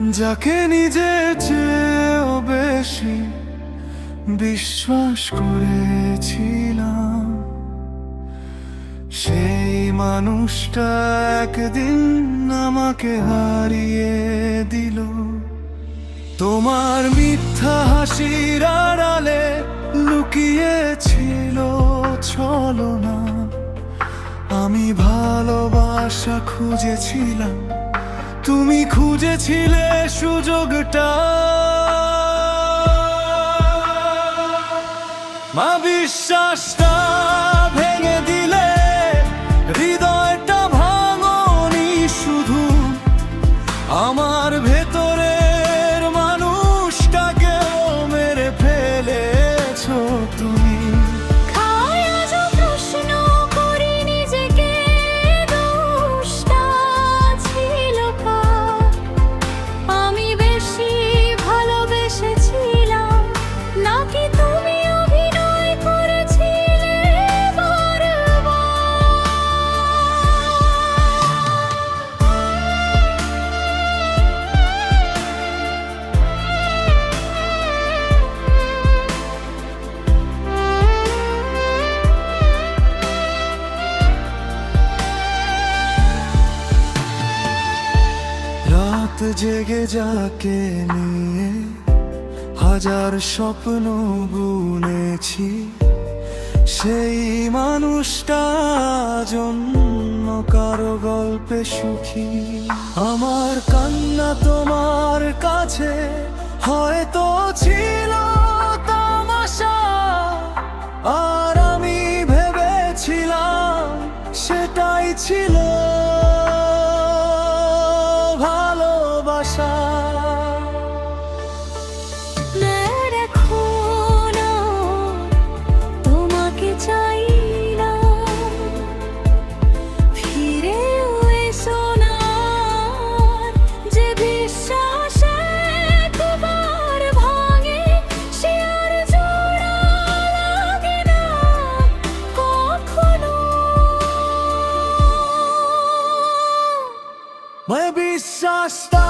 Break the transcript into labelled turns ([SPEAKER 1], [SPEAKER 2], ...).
[SPEAKER 1] যাকে নিজের চেয়েও বেশি বিশ্বাস করেছিলাম, সেই মানুষটা একদিন আমাকে হারিয়ে দিল। তোমার মিথ্যা হাসির আড়ালে লুকিয়েছিল ছলনা। আমি ভালোবাসা খুঁজেছিলাম, তুমি খুঁজেছিলে সুযোগটা। মা বিশ্বাসটা ভেঙে দিলে, হৃদয়টা ভাঙনি শুধু। আমার ভেতরের মানুষটাকেও মেরে ফেলেছো তুমি। রাত জেগে যাকে নিয়ে হাজার স্বপ্ন বুনেছি, সেই মানুষটা জন্য কারো গল্পে সুখী। আমার কান্না তোমার কাছে হয়তো ছিল তামাশা, আর আমি ভেবেছিলাম সেটাই ছিল ভালোবাসা।
[SPEAKER 2] তোমাকে চাই না, ফিরে এসো না। যে বিশ্বাস একবার ভাঙে সে আর জোড়া লাগে না কখনো।
[SPEAKER 1] मैं বিশ্বাসটা